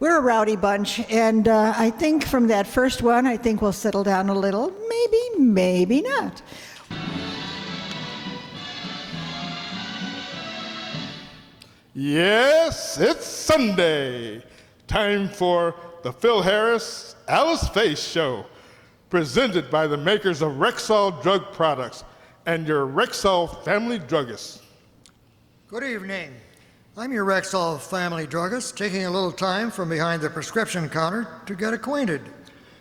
We're a rowdy bunch, and I think from that first one, I think we'll settle down a little. Maybe, maybe not. Yes, it's Sunday. Time for the Phil Harris Alice FAYE Show, presented by the makers of Rexal drug products and your Rexal family druggist. Good evening. I'm your Rexal family druggist, taking a little time from behind the prescription counter to get acquainted.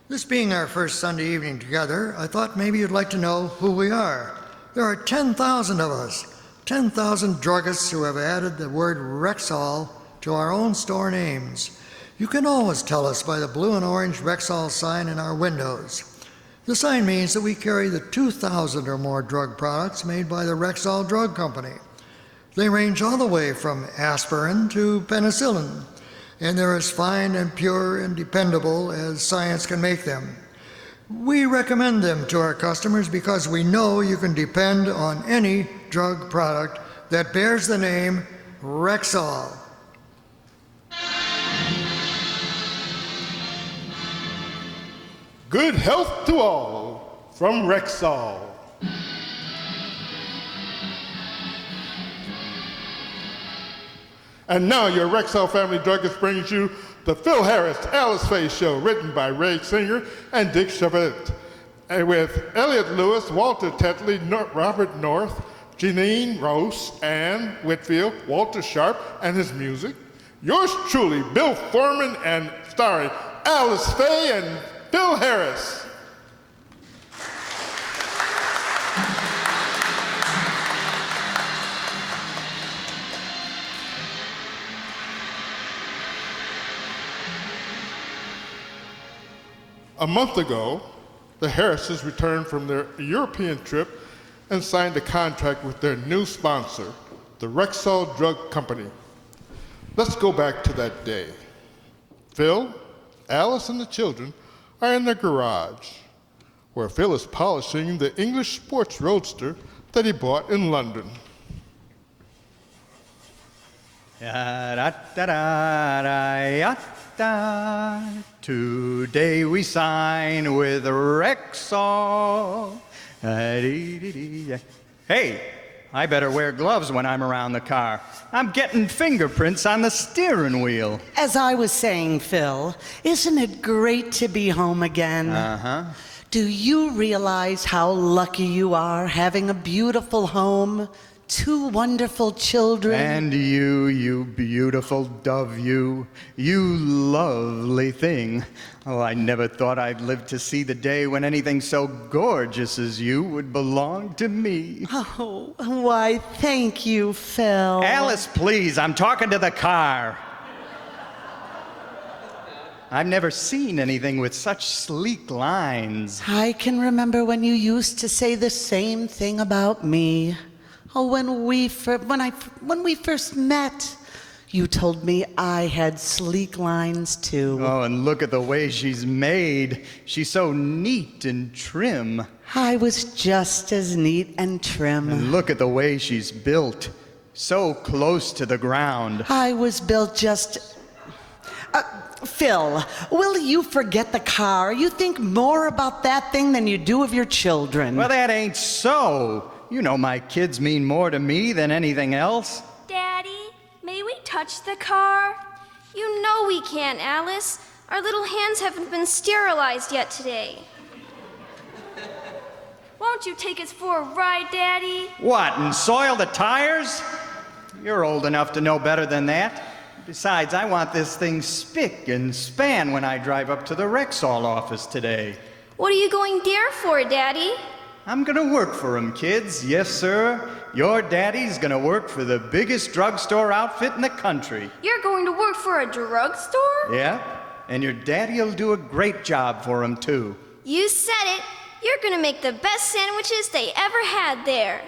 This being our first Sunday evening together, I thought maybe you'd like to know who we are. There are 10,000 of us, 10,000 druggists who have added the word Rexal to our own store names. You can always tell us by the blue and orange Rexal sign in our windows. The sign means that we carry the 2,000 or more drug products made by the Rexal Drug Company. They range all the way from aspirin to penicillin, and they're as fine and pure and dependable as science can make them. We recommend them to our customers because we know you can depend on any drug product that bears the name Rexal. Good health to all from Rexal. And now your Rexal family druggist brings you the Phil Harris Alice FAYE Show, written by Ray Singer and Dick Chevet, and with Elliot Lewis, Walter Tetley, Robert North, Janine Rose, Ann Whitfield, Walter Sharp, and his music. Yours truly, Bill Foreman, and starring Alice FAYE and Phil Harris. A month ago, the Harrises returned from their European trip and signed a contract with their new sponsor, the Rexal Drug Company. Let's go back to that day. Phil, Alice, and the children are in their garage, where Phil is polishing the English sports roadster that he bought in London. Today we sign with Rexal. Hey, I better wear gloves when I'm around the car. I'm getting fingerprints on the steering wheel. As I was saying, Phil, isn't it great to be home again? Uh-huh. Do you realize how lucky you are having a beautiful home, 2 wonderful children? And you beautiful dove, you lovely thing. Oh, I never thought I'd live to see the day when anything so gorgeous as you would belong to me. Oh, why, thank you, Phil. Alice, please, I'm talking to the car. I've never seen anything with such sleek lines. I can remember when you used to say the same thing about me. Oh, when we first met, you told me I had sleek lines too. Oh, and look at the way she's made. She's so neat and trim. I was just as neat and trim. And look at the way she's built. So close to the ground. I was built just... Phil, will you forget the car? You think more about that thing than you do of your children. Well, that ain't so. You know my kids mean more to me than anything else. Daddy, may we touch the car? You know we can't, Alice. Our little hands haven't been sterilized yet today. Won't you take us for a ride, Daddy? What, and soil the tires? You're old enough to know better than that. Besides, I want this thing spick and span when I drive up to the Rexall office today. What are you going there for, Daddy? I'm gonna work for him, kids. Yes, sir. Your daddy's gonna work for the biggest drugstore outfit in the country. You're going to work for a drugstore? Yeah, and your daddy'll do a great job for him, too. You said it. You're gonna make the best sandwiches they ever had there.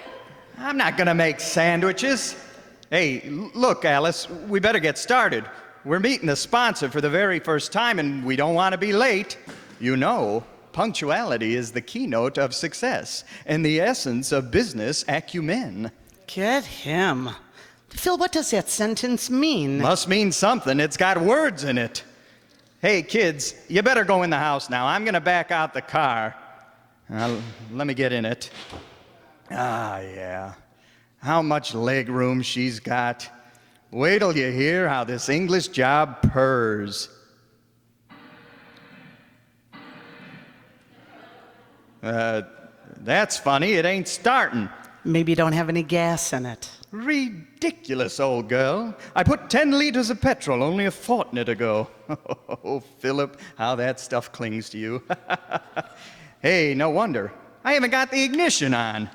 I'm not gonna make sandwiches. Hey, look, Alice, we better get started. We're meeting a sponsor for the very first time, and we don't want to be late. You know, punctuality is the keynote of success and the essence of business acumen. Get him. Phil, what does that sentence mean? Must mean something. It's got words in it. Hey, kids, you better go in the house now. I'm going to back out the car. Let me get in it. Ah, yeah. How much leg room she's got. Wait till you hear how this English job purrs. That's funny. It ain't starting. Maybe you don't have any gas in it. Ridiculous, old girl. I put 10 liters of petrol only a fortnight ago. Oh, Philip, how that stuff clings to you. Hey, no wonder. I haven't got the ignition on.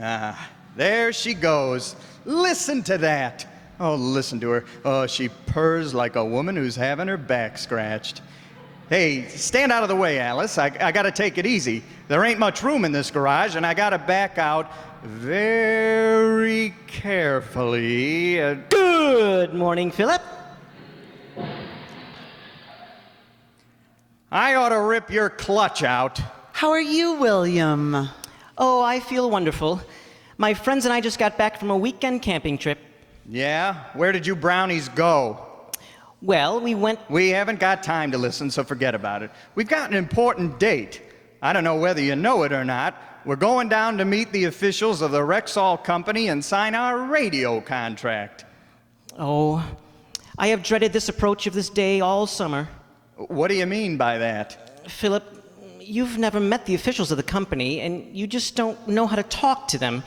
Ah, there she goes. Listen to that. Oh, listen to her. Oh, she purrs like a woman who's having her back scratched. Hey, stand out of the way, Alice. I gotta take it easy. There ain't much room in this garage, and I gotta back out very carefully. Good morning, Philip. I ought to rip your clutch out. How are you, William? Oh, I feel wonderful. My friends and I just got back from a weekend camping trip. Yeah? Where did you brownies go? Well, we went... We haven't got time to listen, so forget about it. We've got an important date. I don't know whether you know it or not. We're going down to meet the officials of the Rexal company and sign our radio contract. Oh, I have dreaded this approach of this day all summer. What do you mean by that? Philip, you've never met the officials of the company, and you just don't know how to talk to them.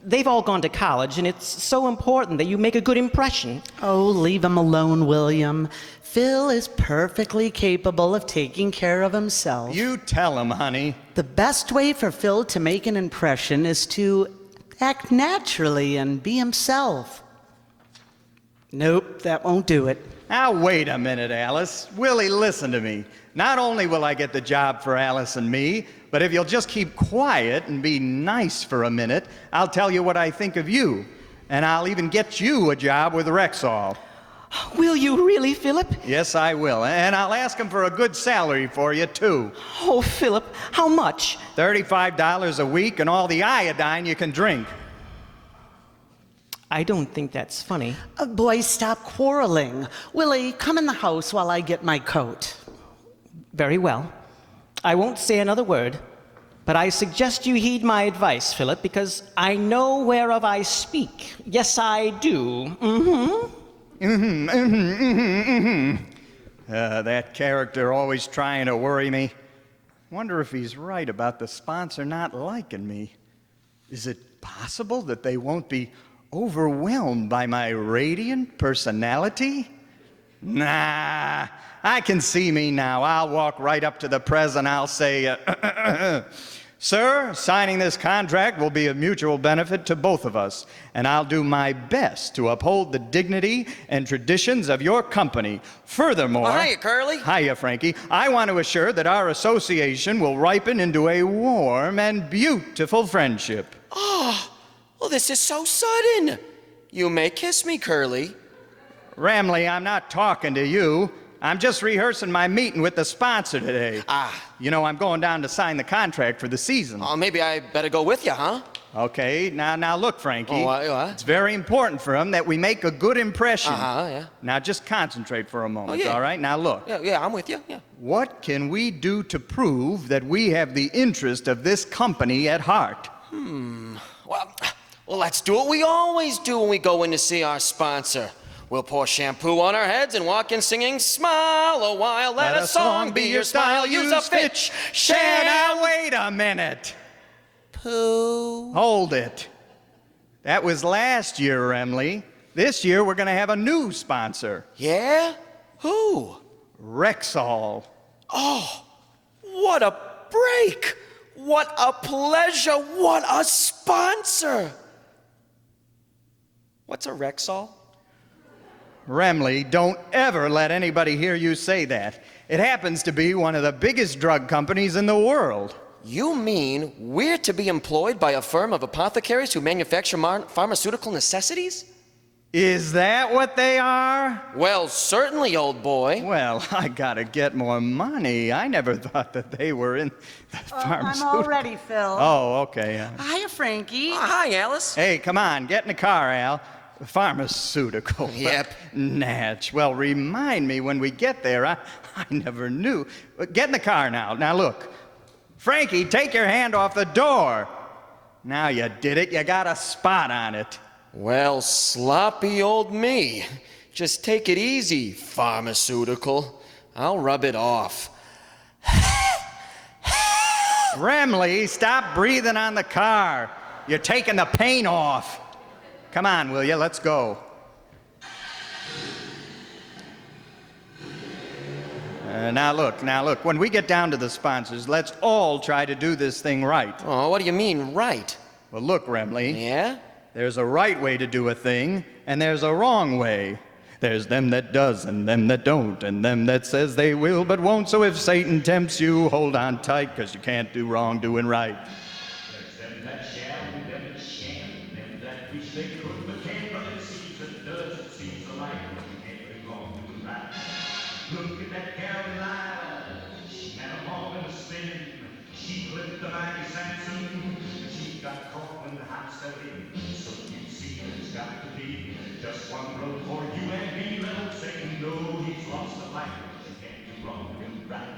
They've all gone to college, and it's so important that you make a good impression. Oh, leave him alone, William. Phil is perfectly capable of taking care of himself. You tell him, honey. The best way for Phil to make an impression is to act naturally and be himself. Nope, that won't do it. Now, wait a minute, Alice. Willie, listen to me. Not only will I get the job for Alice and me, but if you'll just keep quiet and be nice for a minute, I'll tell you what I think of you. And I'll even get you a job with Rexall. Will you really, Philip? Yes, I will. And I'll ask him for a good salary for you, too. Oh, Philip, how much? $35 a week and all the iodine you can drink. I don't think that's funny. Boys, stop quarreling. Willie, come in the house while I get my coat. Very well. I won't say another word, but I suggest you heed my advice, Philip, because I know whereof I speak. Yes, I do. That character always trying to worry me. Wonder if he's right about the sponsor not liking me. Is it possible that they won't be overwhelmed by my radiant personality? Nah, I can see me now. I'll walk right up to the press and I'll say, Sir, signing this contract will be of mutual benefit to both of us, and I'll do my best to uphold the dignity and traditions of your company. Furthermore... Oh, hiya, Curly. Hiya, Frankie. I want to assure that our association will ripen into a warm and beautiful friendship. Oh, well, this is so sudden. You may kiss me, Curly. Ramley, I'm not talking to you. I'm just rehearsing my meeting with the sponsor today. You know, I'm going down to sign the contract for the season. Oh, maybe I better go with you, huh? Okay, now look, Frankie. Oh, what? It's very important for him that we make a good impression. Yeah. Now just concentrate for a moment, Oh, yeah. all right? Now look. Yeah, I'm with you, yeah. What can we do to prove that we have the interest of this company at heart? Well, let's do what we always do when we go in to see our sponsor. We'll pour shampoo on our heads and walk in singing, smile a while, let a song be your style, use a fitch, Now, wait a minute. Pooh. Hold it. That was last year, Emily. This year, we're going to have a new sponsor. Yeah? Who? Rexall. Oh, what a break! What a pleasure! What a sponsor! What's a Rexall? Remley, don't ever let anybody hear you say that. It happens to be one of the biggest drug companies in the world. You mean we're to be employed by a firm of apothecaries who manufacture pharmaceutical necessities? Is that what they are? Well, certainly, old boy. Well, I gotta get more money. I never thought that they were in the pharmaceutical... I'm all ready, Phil. Oh, okay. Hiya, Frankie. Hi, Alice. Hey, come on, get in the car, Al. Pharmaceutical. Yep. Natch. Well, remind me when we get there. I never knew. Get in the car now. Now, look. Frankie, take your hand off the door. Now you did it. You got a spot on it. Well, sloppy old me. Just take it easy, pharmaceutical. I'll rub it off. Remley, stop breathing on the car. You're taking the paint off. Come on, will you? Let's go. Now look. When we get down to the sponsors, let's all try to do this thing right. Oh, what do you mean, right? Well, look, Remley. Yeah? There's a right way to do a thing, and there's a wrong way. There's them that does, and them that don't, and them that says they will but won't. So if Satan tempts you, hold on tight, 'cause you can't do wrong doing right. There's them that shall, and them that shan't, them that wish they could but can't, but it seems that does, it seems alike, but you can't do wrong doing right. Look at that Caroline, she had a ball and a spin, she clipped the mighty Samson, she got caught when the house fell in, so you see there's got to be just one road for you and me, let him say no, he's lost the life, but you can't do wrong doing right.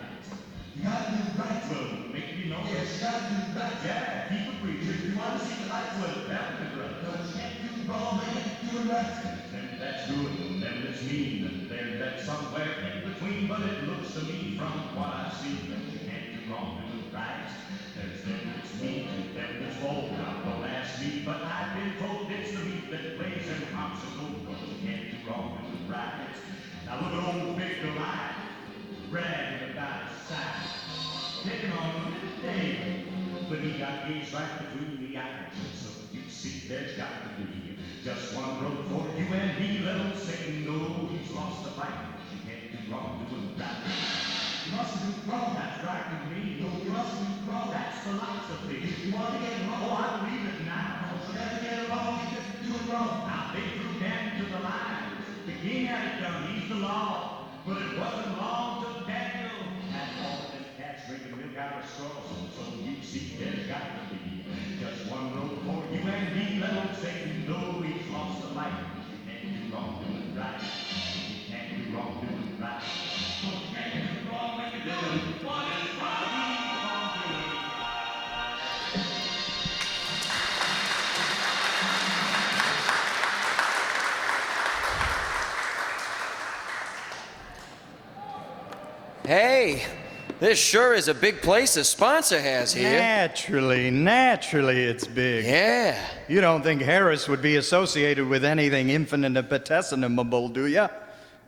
You gotta do right, well, make me know. Yes, you gotta do right. Yeah, keep it preaching. If you want to see the light, well, that'll be right. No, you can't do wrong, you can't do it right. Then that's good, and then that's mean, and then that's somewhere in between. But it looks to me from what I see that you can't do wrong and do right. There's them that's mean, and them that's bold. Now, don't ask me, but I've been told it's the meat that plays and hops and gold. But you can't do wrong and do right. Now look at old Big Goliath, bragging about his size. Taking on the day, but he got gauge right between the eyes. So you see, there's got to be just one road for you and me. Let him say no, he's lost the fight. You can't do wrong doing right. You must do wrong, that's right with me. No, you must do wrong, that's philosophy. If you want to get wrong, oh, I believe it now. Don't you ever get it wrong, you just do it wrong. Now they threw Dan to the line. The king had it done, he's the law. But it wasn't long till Daniel had all of them cats drinking milk out of straws. So you see, there's got to be just one road for you and me. Let him say no, he's lost the light. You can't do wrong doing right. You can't do wrong doing right. You can't do wrong when you're doing what is right. Hey, this sure is a big place the sponsor has here. Naturally it's big. Yeah. You don't think Harris would be associated with anything infinitesimal, do you?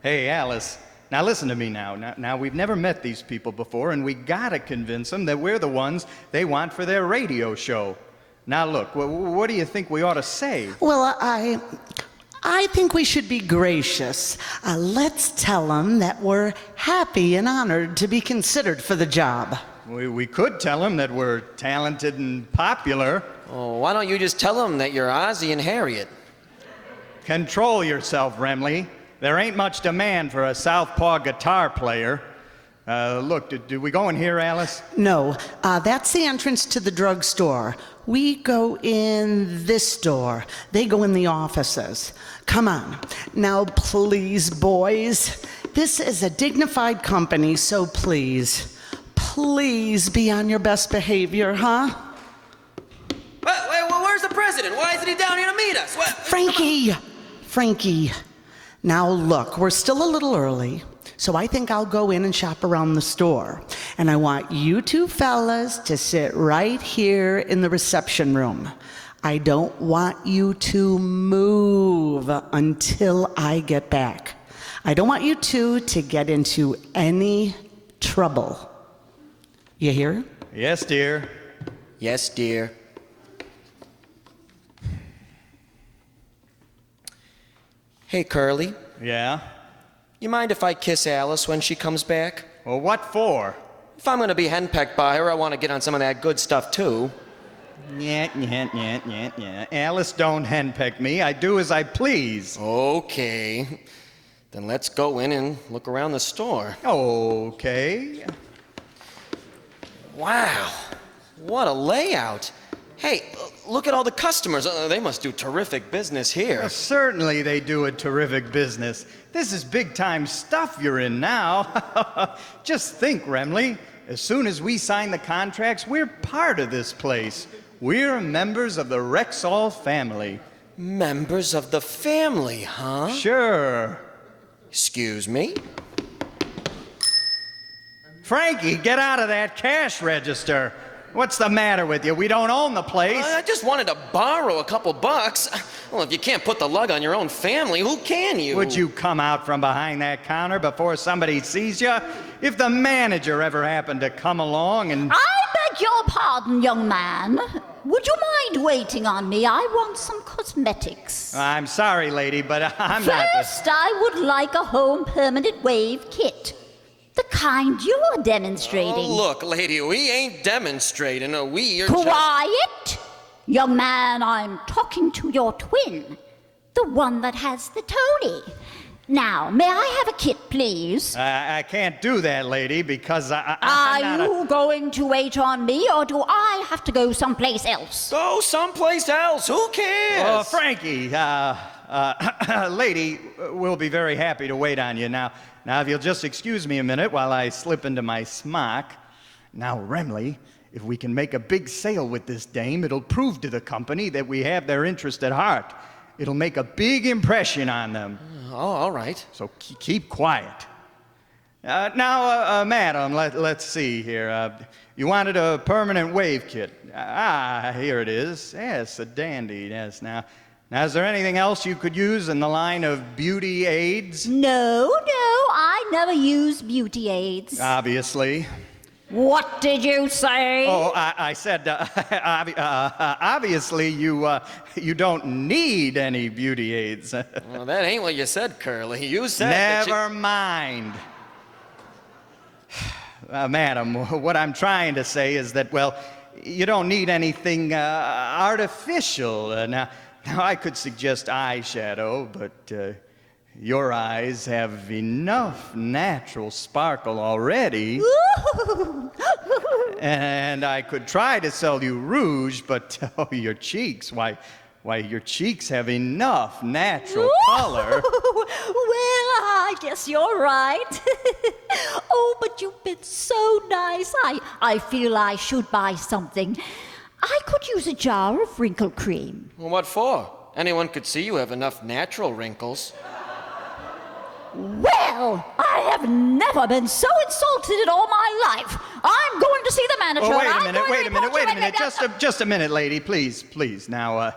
Hey, Alice, now listen to me now. Now, we've never met these people before, and we gotta convince them that we're the ones they want for their radio show. Now, look, what do you think we ought to say? Well, I think we should be gracious. Let's tell them that we're happy and honored to be considered for the job. We could tell them that we're talented and popular. Oh, why don't you just tell them that you're Ozzie and Harriet? Control yourself, Remley. There ain't much demand for a southpaw guitar player. Look, do we go in here, Alice? No, that's the entrance to the drugstore. We go in this door. They go in the offices. Come on. Now, please, boys. This is a dignified company, so please be on your best behavior, huh? Wait, where's the president? Why isn't he down here to meet us? What? Frankie. Now, look, we're still a little early. So I think I'll go in and shop around the store. And I want you two fellas to sit right here in the reception room. I don't want you to move until I get back. I don't want you two to get into any trouble. You hear? Yes, dear. Yes, dear. Hey, Curly. Yeah? You mind if I kiss Alice when she comes back? Well, what for? If I'm gonna be henpecked by her, I want to get on some of that good stuff too. Yeah. Alice don't henpeck me. I do as I please. Okay. Then let's go in and look around the store. Okay. Wow. What a layout. Hey, look at all the customers. They must do terrific business here. Certainly they do a terrific business. This is big-time stuff you're in now. Just think, Remley. As soon as we sign the contracts, we're part of this place. We're members of the Rexal family. Members of the family, huh? Sure. Excuse me? Frankie, get out of that cash register. What's the matter with you? We don't own the place. I just wanted to borrow a couple bucks. Well, if you can't put the lug on your own family, who can you? Would you come out from behind that counter before somebody sees you? If the manager ever happened to come along and... I beg your pardon, young man. Would you mind waiting on me? I want some cosmetics. I'm sorry, lady, but I'm not... First, I would like a home permanent wave kit. The kind you're demonstrating. Oh, look, lady, we ain't demonstrating. You're Quiet! Young man, I'm talking to your twin. The one that has the toady. Now, may I have a kit, please? I can't do that, lady, because I'm Are not you going to wait on me, or do I have to go someplace else? Go someplace else. Who cares? Oh, Frankie, lady, we'll be very happy to wait on you. Now, if you'll just excuse me a minute while I slip into my smock. Now, Remley, if we can make a big sale with this dame, it'll prove to the company that we have their interest at heart. It'll make a big impression on them. Oh, all right. So keep quiet. Now, madam, let's see here. You wanted a permanent wave kit. Here it is. Yes, a dandy. Yes, now, is there anything else you could use in the line of beauty aids? No, I never use beauty aids. Obviously. What did you say? Oh, I said, obviously, you don't need any beauty aids. Well, that ain't what you said, Curly. You said that Never mind. Madam, what I'm trying to say is that, well, you don't need anything artificial. Now, I could suggest eyeshadow, but your eyes have enough natural sparkle already. And I could try to sell you rouge, but your cheeks, why, your cheeks have enough natural color. Well, I guess you're right. Oh, but you've been so nice. I feel I should buy something. I could use a jar of wrinkle cream. Well, what for? Anyone could see you have enough natural wrinkles. Well, I have never been so insulted in all my life. I'm going to see the manager. Oh, wait a minute. Just a minute, lady, please. Now,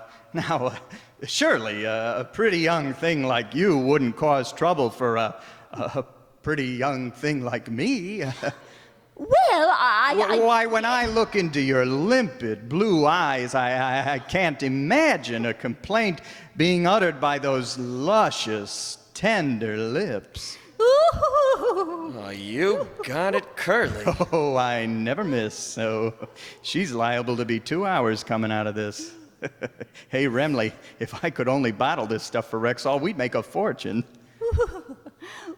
surely a pretty young thing like you wouldn't cause trouble for a pretty young thing like me. Well, Why, when I look into your limpid blue eyes, I can't imagine a complaint being uttered by those luscious, tender lips. Oh, you got it, Curly. Oh, I never miss, so she's liable to be 2 hours coming out of this. Hey, Remley, if I could only bottle this stuff for Rexall, we'd make a fortune.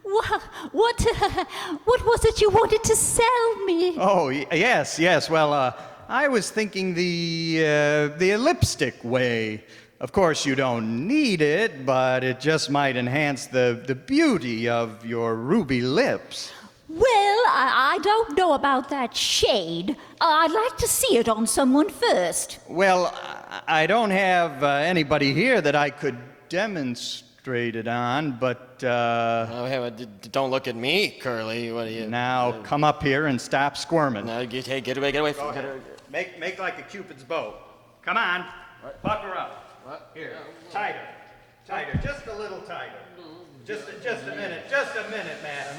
What was it you wanted to sell me? Oh, yes. Well, I was thinking the lipstick way. Of course, you don't need it, but it just might enhance the beauty of your ruby lips. Well, I don't know about that shade. I'd like to see it on someone first. Well, I don't have anybody here that I could demonstrate it on, but... Don't look at me, Curly. What are you... Now, come up here and stop squirming. No, get away from her. Make like a Cupid's bow. Come on. Pucker up. What? Here. Tighter. Just a little tighter. Just a minute, madam. Just a minute, madam.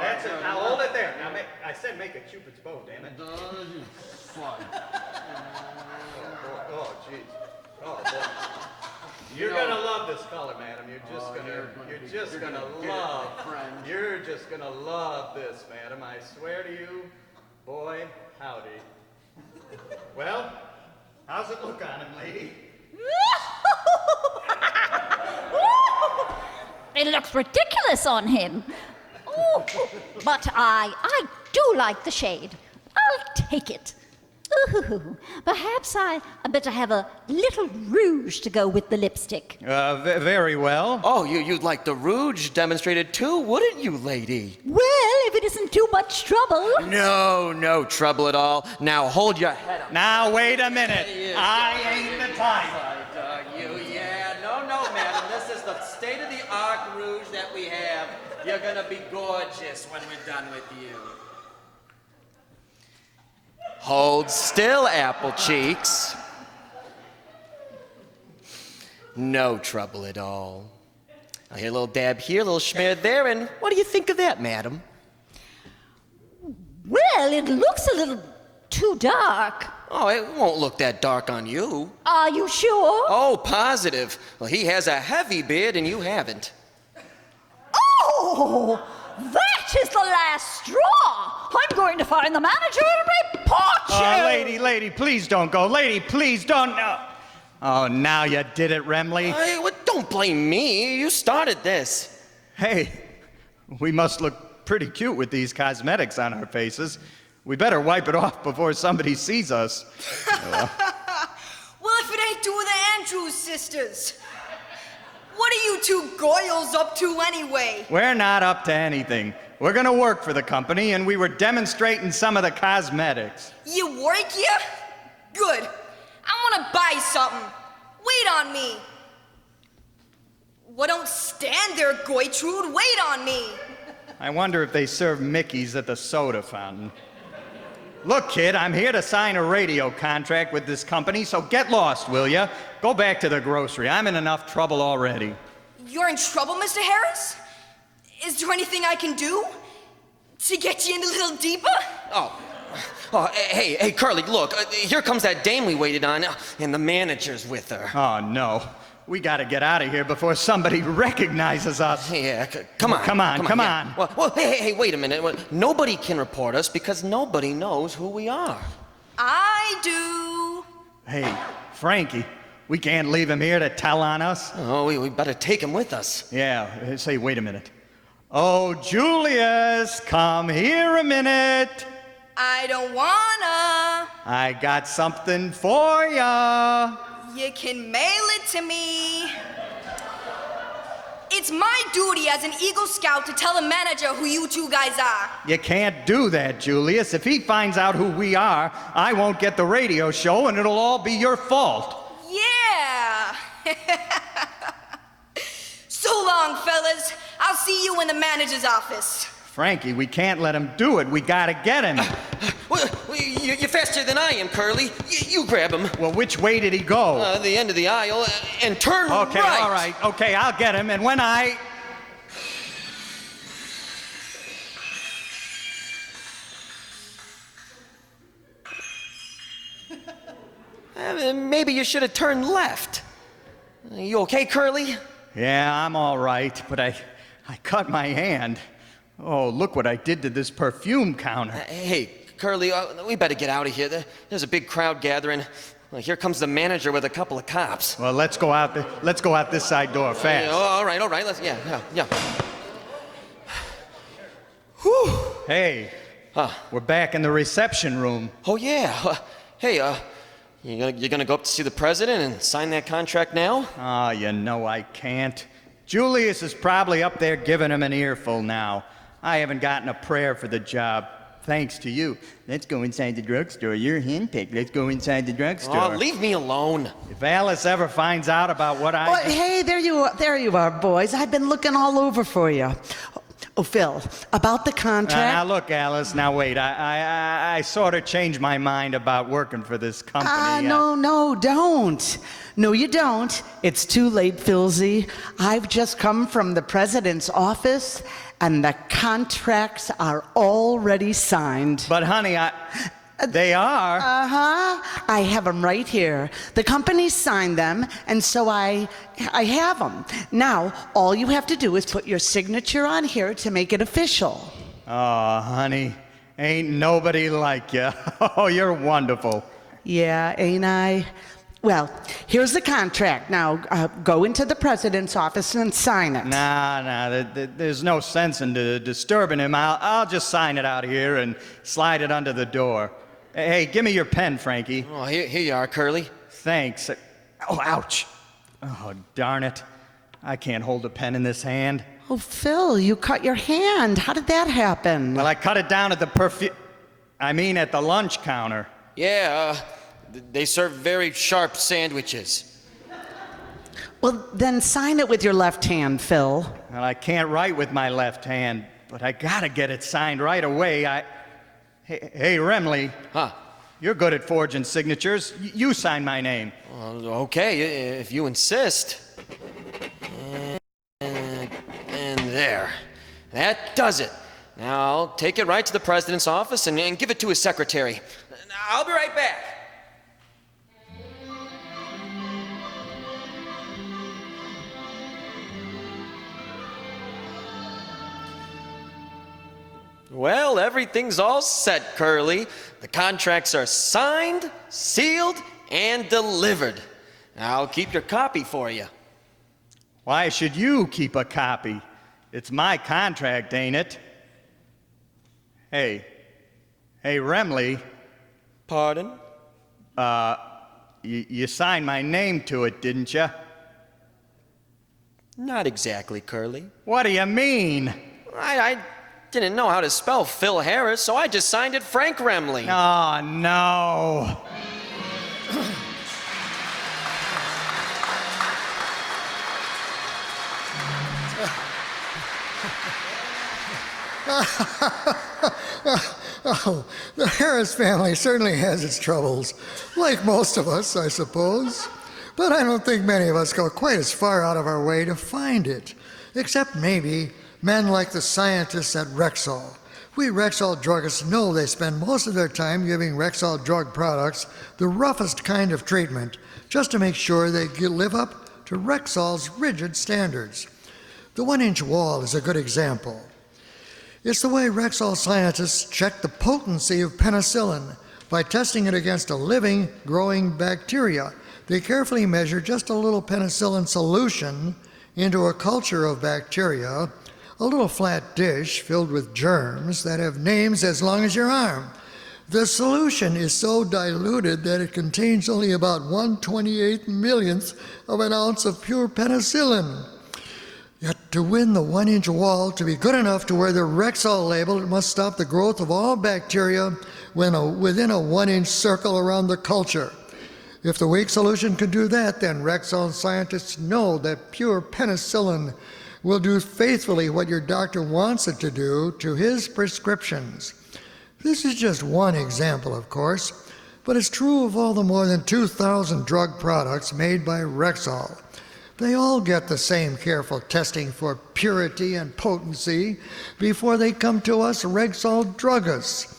That's it. Now hold it there. Now I said make a Cupid's bow, damn it. Oh, jeez. Oh, boy. You're gonna love this color, madam. You're just gonna love this, madam. I swear to you, boy, howdy. Well, how's it look on him, lady? It looks ridiculous on him. Oh, but I do like the shade. I'll take it. Ooh, perhaps I better have a little rouge to go with the lipstick. Very well. Oh, you'd like the rouge demonstrated too, wouldn't you, lady? Well, if it isn't too much trouble. No trouble at all. Now hold your head up. Now, wait a minute. I ain't the type. No, madam. This is the state-of-the-art rouge that we have. You're gonna be gorgeous when we're done with you. Hold still, apple cheeks. No trouble at all. Now, here, a little dab here, a little smear there, and what do you think of that, madam? Well, it looks a little too dark. Oh, it won't look that dark on you. Are you sure? Oh, positive. Well, he has a heavy beard and you haven't. Oh, that is the last straw. I'm going to find the manager and report you. Lady, please don't go. Lady, please don't. Oh, now you did it, Remley. Hey, don't blame me. You started this. Hey, we must look pretty cute with these cosmetics on our faces. We better wipe it off before somebody sees us. Well, if it ain't two of the Andrews sisters. What are you two goyles up to anyway? We're not up to anything. We're gonna work for the company, and we were demonstrating some of the cosmetics. You work here? Good. I want to buy something. Wait on me. Well, don't stand there, Goytrude. Wait on me. I wonder if they serve Mickeys at the soda fountain. Look, kid, I'm here to sign a radio contract with this company, so get lost, will ya? Go back to the grocery. I'm in enough trouble already. You're in trouble, Mr. Harris? Is there anything I can do to get you in a little deeper? Oh, hey, Curly, look, here comes that dame we waited on, and the manager's with her. Oh, no. We gotta get out of here before somebody recognizes us. Yeah, come on. Come on. Yeah. Well, hey, wait a minute. Well, nobody can report us because nobody knows who we are. I do. Hey, Frankie, we can't leave him here to tell on us. Oh, we better take him with us. Yeah, say, wait a minute. Oh, Julius, come here a minute. I don't wanna. I got something for ya. You can mail it to me. It's my duty as an Eagle Scout to tell the manager who you two guys are. You can't do that, Julius. If he finds out who we are, I won't get the radio show, and it'll all be your fault. Yeah. So long, fellas. I'll see you in the manager's office. Frankie, we can't let him do it. We gotta get him. You're faster than I am, Curly. You grab him. Well, which way did he go? The end of the aisle, and turn right. Okay, all right. Okay, I'll get him, and when I... Maybe you should have turned left. You okay, Curly? Yeah, I'm all right, but I cut my hand. Oh, look what I did to this perfume counter. Hey, Curly, we better get out of here. There's a big crowd gathering. Well, here comes the manager with a couple of cops. Well, let's go out this side door fast. All right. Yeah. Whew. Hey, we're back in the reception room. Oh, yeah. Hey, you're gonna go up to see the president and sign that contract now? Ah, you know I can't. Julius is probably up there giving him an earful now. I haven't gotten a prayer for the job. Thanks to you. Let's go inside the drugstore. You're handpicked. Let's go inside the drugstore. Oh, leave me alone. If Alice ever finds out about what I... Oh, hey, there you are, boys. I've been looking all over for you. Oh, Phil, about the contract... Now, look, Alice, now wait. I sort of changed my mind about working for this company. No, don't. No, you don't. It's too late, Philzy. I've just come from the president's office, and the contracts are already signed. But, honey, they are. Uh-huh. I have them right here. The company signed them, and so I have them. Now, all you have to do is put your signature on here to make it official. Oh, honey, ain't nobody like you. Oh, you're wonderful. Yeah, ain't I? Well, here's the contract. Now, go into the president's office and sign it. Nah, there's no sense in disturbing him. I'll just sign it out here and slide it under the door. Hey, give me your pen, Frankie. Oh, here you are, Curly. Thanks. Oh, ouch. Oh, darn it. I can't hold a pen in this hand. Oh, Phil, you cut your hand. How did that happen? Well, I cut it down at the at the lunch counter. Yeah, they serve very sharp sandwiches. Well, then sign it with your left hand, Phil. Well, I can't write with my left hand, but I gotta get it signed right away. Hey, Remley. Huh? You're good at forging signatures. You sign my name. Okay, if you insist. And there. That does it. Now I'll take it right to the president's office and give it to his secretary. I'll be right back. Well, everything's all set, Curly. The contracts are signed, sealed, and delivered. I'll keep your copy for you. Why should you keep a copy? It's my contract, ain't it? Hey, Remley. Pardon? You signed my name to it, didn't you? Not exactly, Curly. What do you mean? I didn't know how to spell Phil Harris, so I just signed it Frank Remley. Oh, no. Oh, the Harris family certainly has its troubles, like most of us, I suppose. But I don't think many of us go quite as far out of our way to find it, except maybe men like the scientists at Rexal. We Rexal druggists know they spend most of their time giving Rexal drug products the roughest kind of treatment, just to make sure they live up to Rexal's rigid standards. The 1-inch wall is a good example. It's the way Rexal scientists check the potency of penicillin by testing it against a living, growing bacteria. They carefully measure just a little penicillin solution into a culture of bacteria, a little flat dish filled with germs that have names as long as your arm. The solution is so diluted that it contains only about 1/28 millionth of an ounce of pure penicillin. Yet to win the 1-inch wall to be good enough to wear the Rexal label, it must stop the growth of all bacteria within a 1-inch circle around the culture. If the weak solution can do that, then Rexal scientists know that pure penicillin will do faithfully what your doctor wants it to do to his prescriptions. This is just one example, of course, but it's true of all the more than 2,000 drug products made by Rexal. They all get the same careful testing for purity and potency before they come to us Rexal druggists.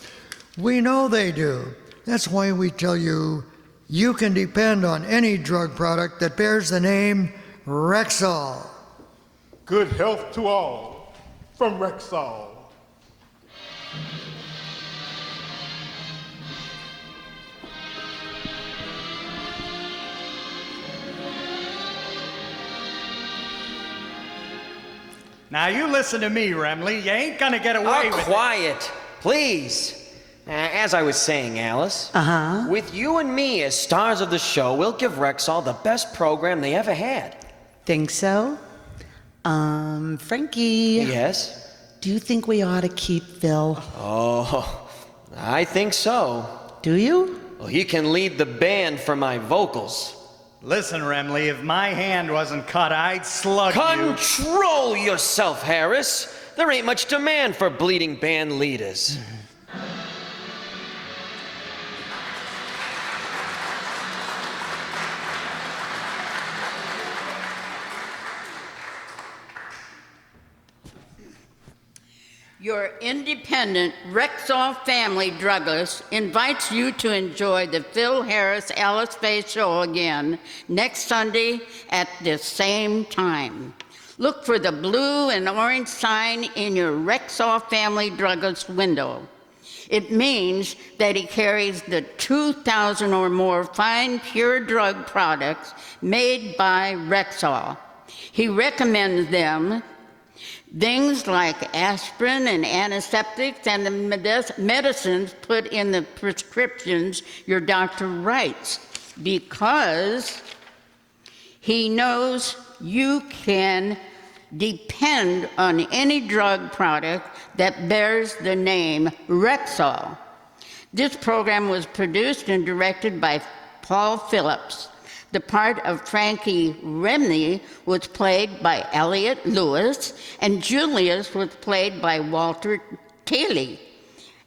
We know they do. That's why we tell you, you can depend on any drug product that bears the name Rexal. Good health to all from Rexal. Now you listen to me, Remley. You ain't gonna get away with it. Quiet, please. As I was saying, Alice, with you and me as stars of the show, we'll give Rexal the best program they ever had. Think so? Frankie. Yes? Do you think we ought to keep Phil? Oh, I think so. Do you? Well, he can lead the band for my vocals. Listen, Remley, if my hand wasn't cut, I'd slug you. Control yourself, Harris. There ain't much demand for bleeding band leaders. Your independent Rexal family druggist invites you to enjoy the Phil Harris Alice Faye show again next Sunday at the same time. Look for the blue and orange sign in your Rexal family druggist window. It means that he carries the 2,000 or more fine pure drug products made by Rexal. He recommends them Things like aspirin and antiseptics and the medicines put in the prescriptions your doctor writes, because he knows you can depend on any drug product that bears the name Rexal. This program was produced and directed by Paul Phillips. The part of Frankie Remley was played by Elliot Lewis, and Julius was played by Walter Taylor.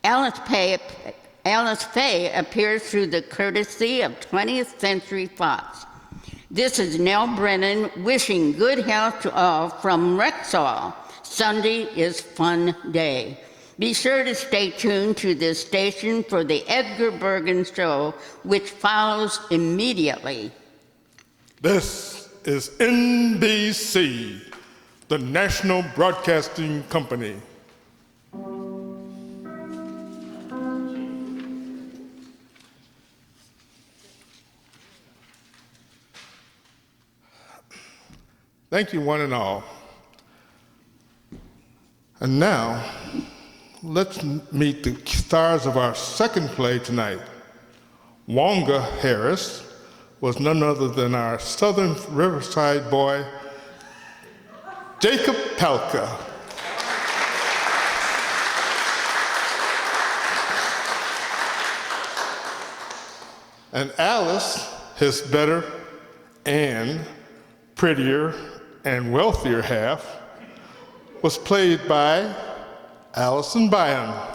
Alice Faye appears through the courtesy of 20th Century Fox. This is Nell Brennan wishing good health to all from Rexall. Sunday is fun day. Be sure to stay tuned to this station for the Edgar Bergen Show, which follows immediately. This is NBC, the National Broadcasting Company. Thank you, one and all. And now, let's meet the stars of our second play tonight. Wonga Harris was none other than our Southern Riverside boy, Jacob Palka. And Alice, his better and prettier and wealthier half, was played by Allison Byon.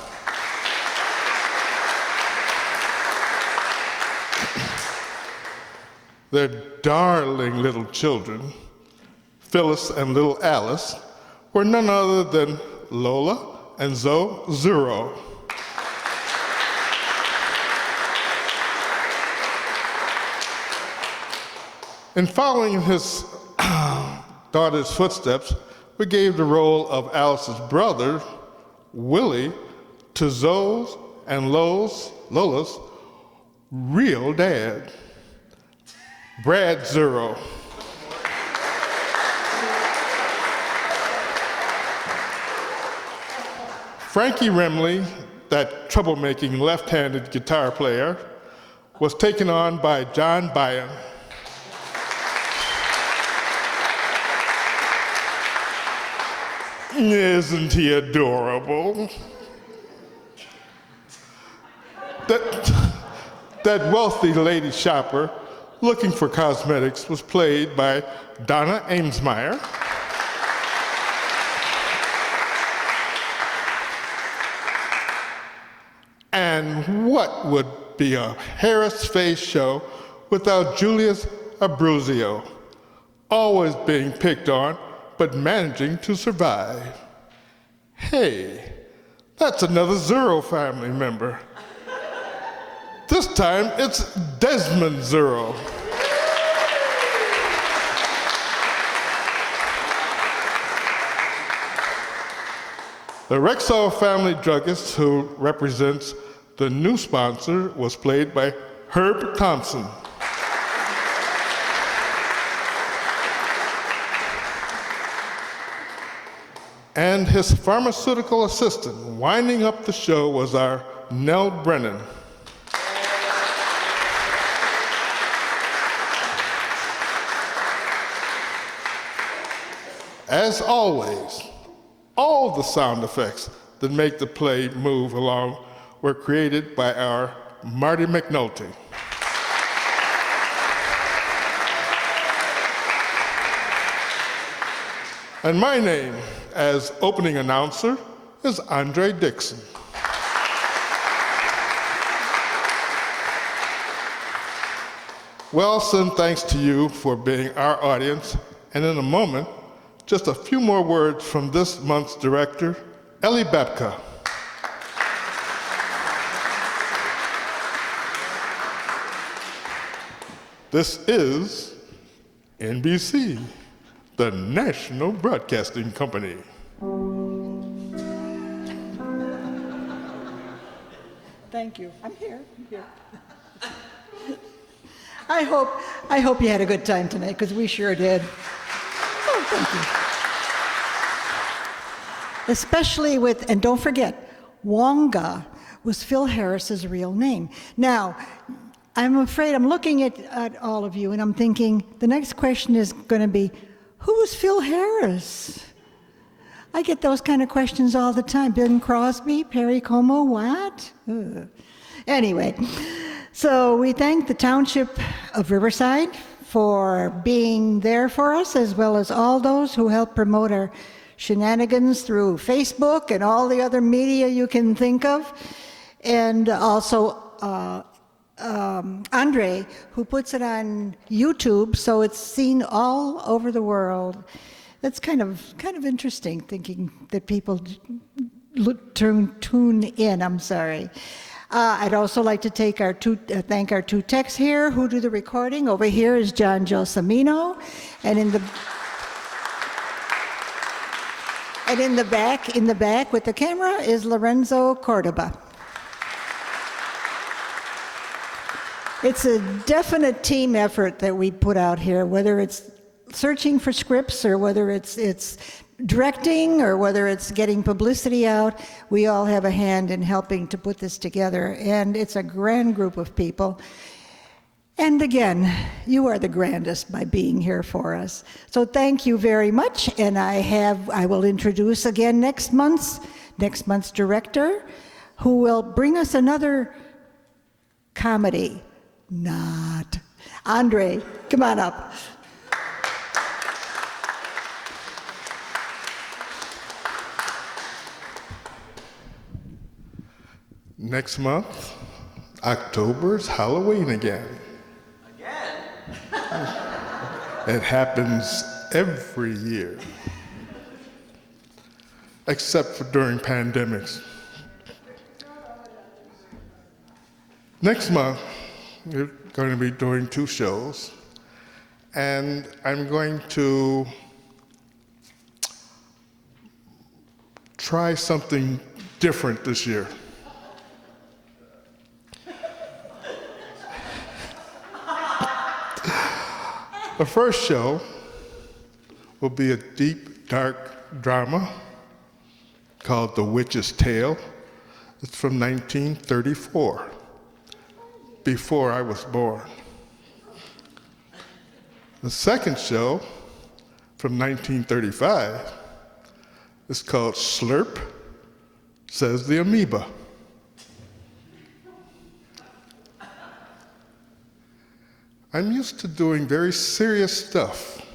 Their darling little children, Phyllis and little Alice, were none other than Lola and Zoe Zero. In following his daughter's footsteps, we gave the role of Alice's brother, Willie, to Zoe's and Lola's real dad, Brad Zero. Frankie Remley, that troublemaking left-handed guitar player, was taken on by John Byon. Isn't he adorable? That wealthy lady shopper looking for cosmetics was played by Donna Amesmeyer. And what would be a Harris Face show without Julius Abruzio, always being picked on, but managing to survive? Hey, that's another Zero family member. This time it's Desmond Zero. The Rexal family druggist who represents the new sponsor was played by Herb Thompson. And his pharmaceutical assistant winding up the show was our Nell Brennan. As always, all the sound effects that make the play move along were created by our Marty McNulty. And my name, as opening announcer, is Andre Dixon. Well, Son, thanks to you for being our audience. And in a moment, just a few more words from this month's director, Ellie Babka. This is NBC, the National Broadcasting Company. Thank you. I'm here. I hope you had a good time tonight, because we sure did. Oh, thank you. especially with, and don't forget, Wonga was Phil Harris's real name. Now, I'm afraid I'm looking at all of you and I'm thinking the next question is going to be, who was Phil Harris? I get those kind of questions all the time. Bing Crosby, Perry Como, what? Ugh. Anyway, so we thank the Township of Riverside for being there for us, as well as all those who help promote our shenanigans through Facebook and all the other media you can think of. And also Andre, who puts it on YouTube, so it's seen all over the world. That's kind of interesting, thinking that people tune in. I'm sorry. I'd also like to thank our two techs here who do the recording. Over here is John Gelsomino, and in the back with the camera is Lorenzo Cordoba. It's a definite team effort that we put out here, whether it's searching for scripts or whether it's directing or whether it's getting publicity out. We all have a hand in helping to put this together, and it's a grand group of people. And again, you are the grandest by being here for us. So thank you very much, and I will introduce again next month's director, who will bring us another comedy. Not. Andre, come on up. Next month, October's Halloween again. Again? It happens every year, except for during pandemics. Next month, we're going to be doing 2 shows, and I'm going to try something different this year. The first show will be a deep, dark drama called The Witch's Tale. It's from 1934, before I was born. The second show, from 1935, is called Slurp, Says the Amoeba. I'm used to doing very serious stuff,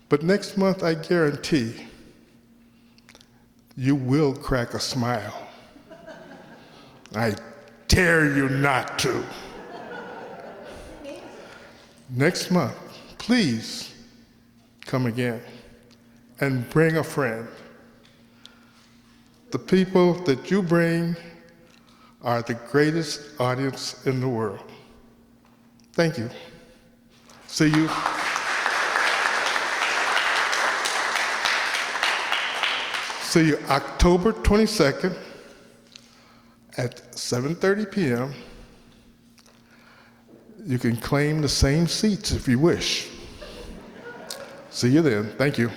but next month I guarantee you will crack a smile. I dare you not to. Next month, please come again and bring a friend. The people that you bring are the greatest audience in the world. Thank you. See you. See you October 22nd at 7:30 p.m. You can claim the same seats if you wish. See you then. Thank you.